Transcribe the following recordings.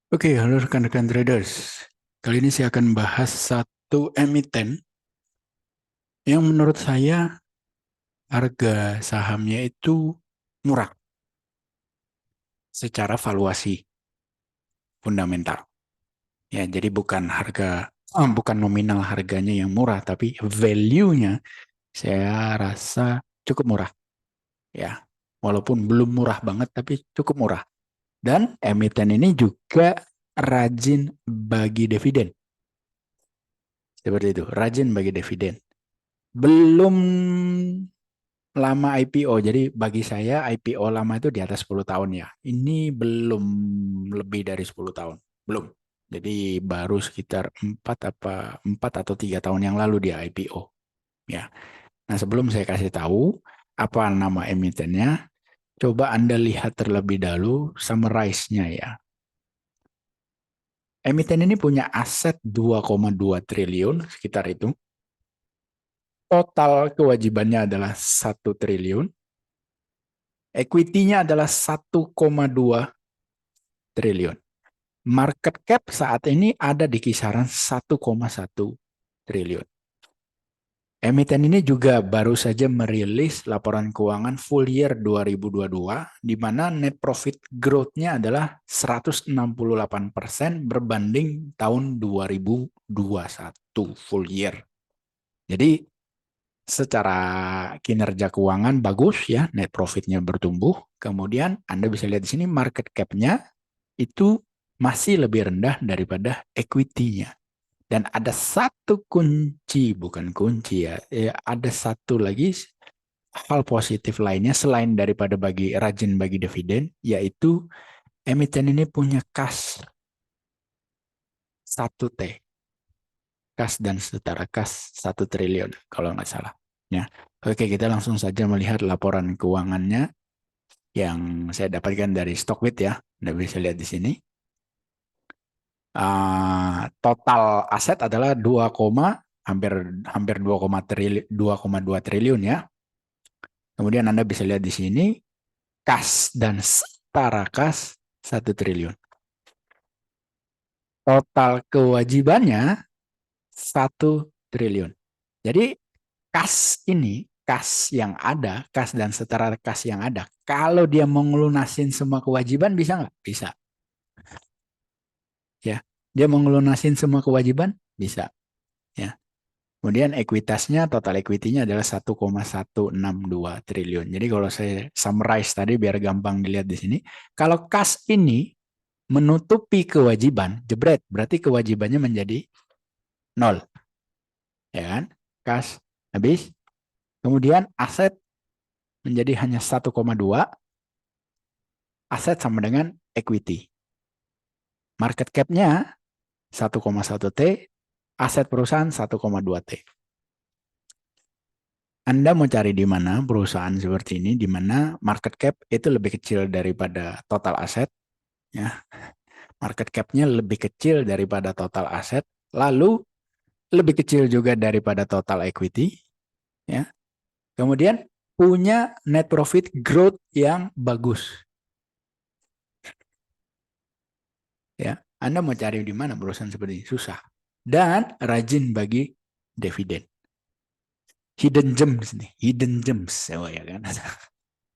Oke, halo rekan-rekan traders. Kali ini saya akan bahas satu emiten yang menurut saya harga sahamnya itu murah secara valuasi fundamental. Ya, jadi bukan nominal harganya yang murah, tapi value-nya saya rasa cukup murah. Ya, walaupun belum murah banget, tapi cukup murah. Dan emiten ini juga rajin bagi dividen. Seperti itu, rajin bagi dividen. Belum lama IPO. Jadi bagi saya IPO lama itu di atas 10 tahun ya. Ini belum lebih dari 10 tahun. Belum. Jadi baru sekitar 4 atau 3 tahun yang lalu dia IPO. Ya. Nah, sebelum saya kasih tahu apa nama emitennya, coba Anda lihat terlebih dahulu summarize-nya ya. Emiten ini punya aset 2,2 triliun sekitar itu. Total kewajibannya adalah 1 triliun. Equity-nya adalah 1,2 triliun. Market cap saat ini ada di kisaran 1,1 triliun. Emiten ini juga baru saja merilis laporan keuangan full year 2022, di mana net profit growth-nya adalah 168% berbanding tahun 2021 full year. Jadi secara kinerja keuangan bagus ya, net profit-nya bertumbuh. Kemudian Anda bisa lihat di sini market cap-nya itu masih lebih rendah daripada equity-nya. Dan ada satu kunci, bukan kunci ya, ada satu lagi hal positif lainnya selain daripada rajin bagi dividen, yaitu emiten ini punya kas 1T, kas dan setara kas 1 triliun kalau nggak salah. Ya. Oke, kita langsung saja melihat laporan keuangannya yang saya dapatkan dari Stockwit ya. Anda bisa lihat di sini. Total aset adalah hampir hampir 2,2 triliun ya. Kemudian Anda bisa lihat di sini kas dan setara kas 1 triliun. Total kewajibannya 1 triliun. Jadi kas yang ada, kas dan setara kas yang ada, kalau dia mau ngelunasin semua kewajiban bisa nggak? Bisa. Ya, dia mau ngelunasin semua kewajiban bisa. Ya. Kemudian ekuitasnya, total equity-nya adalah 1,162 triliun. Jadi kalau saya summarize tadi biar gampang dilihat di sini, kalau kas ini menutupi kewajiban, jebret, berarti kewajibannya menjadi nol. Ya kan? Kas habis. Kemudian aset menjadi hanya 1,2, aset sama dengan equity. Market cap-nya 1,1 T, aset perusahaan 1,2 T. Anda mau cari di mana perusahaan seperti ini, di mana market cap itu lebih kecil daripada total aset, ya. Market cap-nya lebih kecil daripada total aset, lalu lebih kecil juga daripada total equity, ya. Kemudian punya net profit growth yang bagus, ya. Anda mau cari di mana perusahaan seperti ini? Susah. Dan rajin bagi dividen. Hidden gems nih, hidden gems, oh ya kan.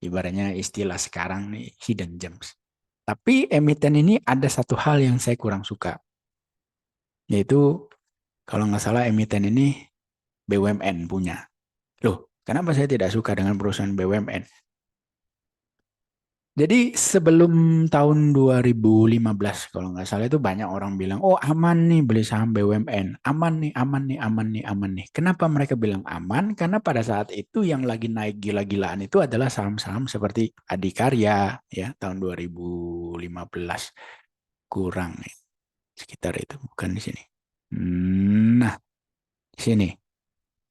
Ibaratnya istilah sekarang nih, hidden gems. Tapi emiten ini ada satu hal yang saya kurang suka, yaitu kalau nggak salah emiten ini BUMN punya. Loh, kenapa saya tidak suka dengan perusahaan BUMN? Jadi sebelum tahun 2015 kalau nggak salah itu banyak orang bilang, oh aman nih beli saham BUMN, aman nih, aman nih, aman nih, aman nih. Kenapa mereka bilang aman? Karena pada saat itu yang lagi naik gila-gilaan itu adalah saham-saham seperti Adikarya ya tahun 2015 kurang nih, sekitar itu bukan di sini. Nah, di sini.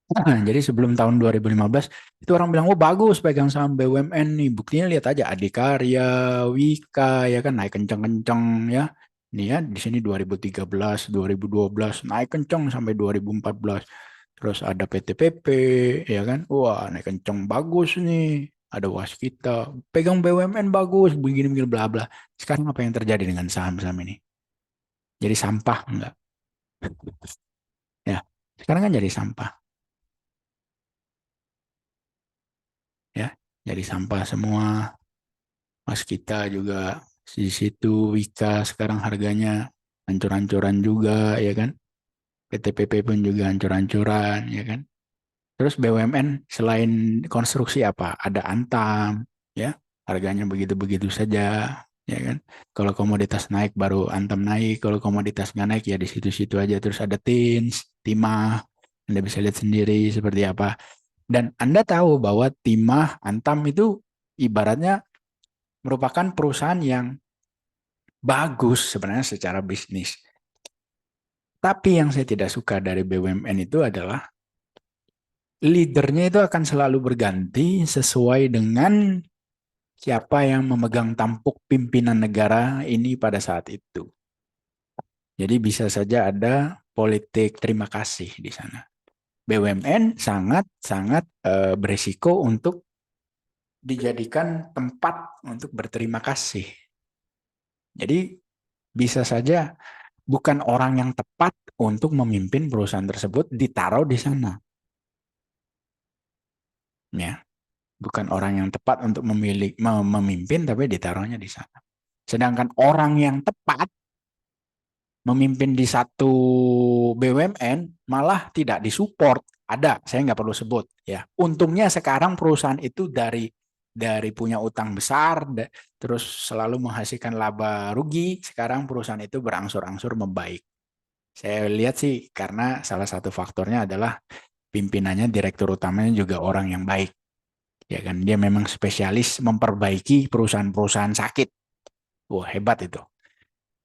Nah, jadi sebelum tahun 2015 itu orang bilang, oh bagus pegang saham BUMN nih. Buktinya lihat aja Adikarya, Wika ya kan naik kenceng-kenceng ya. Nih ya di sini 2013, 2012 naik kenceng sampai 2014. Terus ada PTPP ya kan. Wah, naik kenceng bagus nih. Ada Waskita, pegang BUMN bagus, begini-begini bla bla. Sekarang apa yang terjadi dengan saham-saham ini? Jadi sampah enggak? Ya, sekarang kan jadi sampah, ya. Jadi sampah semua. Mas kita juga di situ, Wika sekarang harganya hancur-hancuran juga, ya kan? PTPP pun juga hancur-hancuran, ya kan? Terus BUMN selain konstruksi apa? Ada Antam, ya, harganya begitu-begitu saja, ya kan? Kalau komoditas naik baru Antam naik, kalau komoditas nggak naik ya di situ-situ aja. Terus ada Tins, Timah, Anda bisa lihat sendiri seperti apa. Dan Anda tahu bahwa Timah, Antam itu ibaratnya merupakan perusahaan yang bagus sebenarnya secara bisnis. Tapi yang saya tidak suka dari BUMN itu adalah leadernya itu akan selalu berganti sesuai dengan siapa yang memegang tampuk pimpinan negara ini pada saat itu. Jadi bisa saja ada politik terima kasih di sana. BUMN sangat-sangat berisiko untuk dijadikan tempat untuk berterima kasih. Jadi bisa saja bukan orang yang tepat untuk memimpin perusahaan tersebut ditaruh di sana. Ya, bukan orang yang tepat untuk memimpin tapi ditaruhnya di sana. Sedangkan orang yang tepat memimpin di satu BUMN malah tidak disupport. Ada, saya nggak perlu sebut ya. Untungnya sekarang perusahaan itu dari punya utang besar, terus selalu menghasilkan laba rugi. Sekarang perusahaan itu berangsur-angsur membaik. Saya lihat sih karena salah satu faktornya adalah pimpinannya, direktur utamanya juga orang yang baik. Ya kan, dia memang spesialis memperbaiki perusahaan-perusahaan sakit. Wah, hebat itu.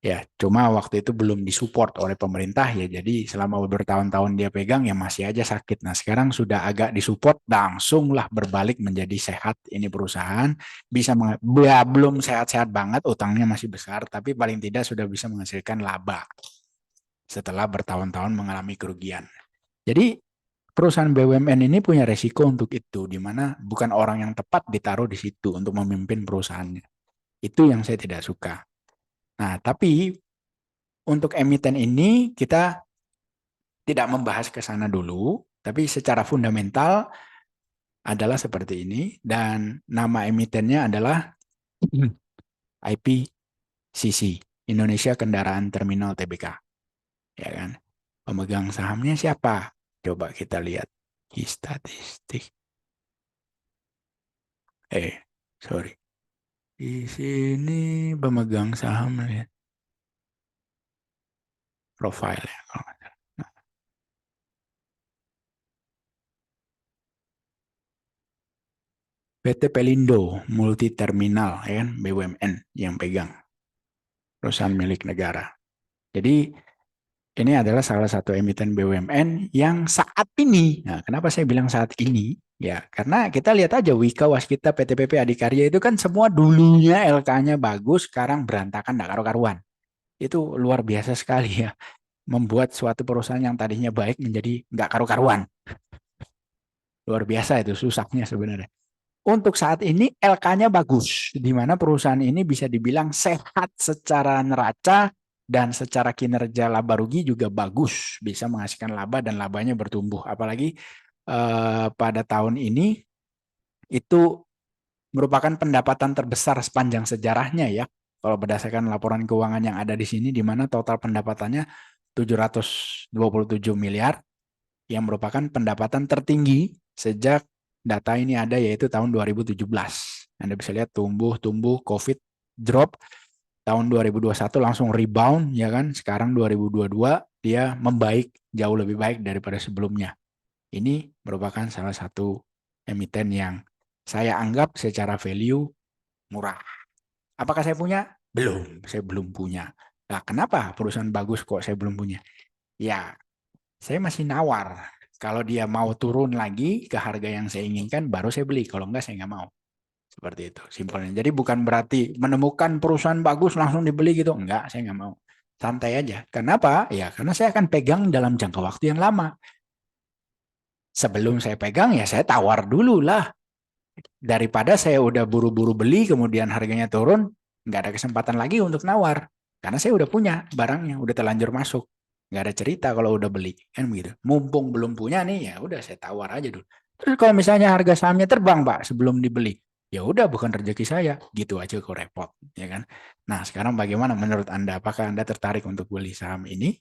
Ya, cuma waktu itu belum disupport oleh pemerintah ya. Jadi selama bertahun-tahun dia pegang ya masih aja sakit. Nah, sekarang sudah agak disupport, langsunglah berbalik menjadi sehat ini perusahaan. Bisa ya, belum sehat-sehat banget, utangnya masih besar, tapi paling tidak sudah bisa menghasilkan laba setelah bertahun-tahun mengalami kerugian. Jadi perusahaan BUMN ini punya resiko untuk itu, di mana bukan orang yang tepat ditaruh di situ untuk memimpin perusahaannya. Itu yang saya tidak suka. Nah, tapi untuk emiten ini kita tidak membahas ke sana dulu, tapi secara fundamental adalah seperti ini, dan nama emitennya adalah IPCC, Indonesia Kendaraan Terminal Tbk. Ya kan? Pemegang sahamnya siapa? Coba kita lihat di statistik. Sorry. Di sini pemegang saham lihat profile ya. Nah, PT Pelindo Multi Terminal ya kan, BUMN yang pegang, perusahaan milik negara. Jadi ini adalah salah satu emiten BUMN yang saat ini. Nah, kenapa saya bilang saat ini? Ya, karena kita lihat aja Wika, Waskita, PTPP, Adikarya itu kan semua dulunya LK-nya bagus, sekarang berantakan, nggak karu-karuan. Itu luar biasa sekali ya. Membuat suatu perusahaan yang tadinya baik menjadi nggak karu-karuan. Luar biasa itu susahnya sebenarnya. Untuk saat ini LK-nya bagus, di mana perusahaan ini bisa dibilang sehat secara neraca dan secara kinerja laba rugi juga bagus, bisa menghasilkan laba dan labanya bertumbuh. Apalagi pada tahun ini itu merupakan pendapatan terbesar sepanjang sejarahnya ya. Kalau berdasarkan laporan keuangan yang ada di sini, di mana total pendapatannya 727 miliar, yang merupakan pendapatan tertinggi sejak data ini ada, yaitu tahun 2017. Anda bisa lihat tumbuh, COVID drop, tahun 2021 langsung rebound, ya kan? Sekarang 2022 dia membaik, jauh lebih baik daripada sebelumnya. Ini merupakan salah satu emiten yang saya anggap secara value murah. Apakah saya punya? Belum, saya belum punya. Nah, kenapa perusahaan bagus kok saya belum punya? Ya, saya masih nawar. Kalau dia mau turun lagi ke harga yang saya inginkan, baru saya beli. Kalau enggak, saya nggak mau. Seperti itu, simpelnya. Jadi bukan berarti menemukan perusahaan bagus langsung dibeli gitu. Enggak, saya nggak mau. Santai aja. Kenapa? Ya, karena saya akan pegang dalam jangka waktu yang lama. Sebelum saya pegang, ya saya tawar dulu lah. Daripada saya udah buru-buru beli, kemudian harganya turun, nggak ada kesempatan lagi untuk nawar. Karena saya udah punya barangnya, udah terlanjur masuk. Nggak ada cerita kalau udah beli, kan begitu. Mumpung belum punya nih, ya udah saya tawar aja dulu. Terus kalau misalnya harga sahamnya terbang, Pak, sebelum dibeli, ya udah bukan rezeki saya, gitu aja kok repot, ya kan. Nah, sekarang bagaimana menurut Anda? Apakah Anda tertarik untuk beli saham ini?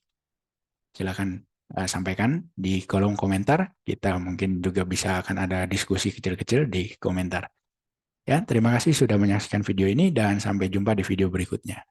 Silakan sampaikan di kolom komentar. Kita mungkin juga bisa akan ada diskusi kecil-kecil di komentar. Ya, terima kasih sudah menyaksikan video ini dan sampai jumpa di video berikutnya.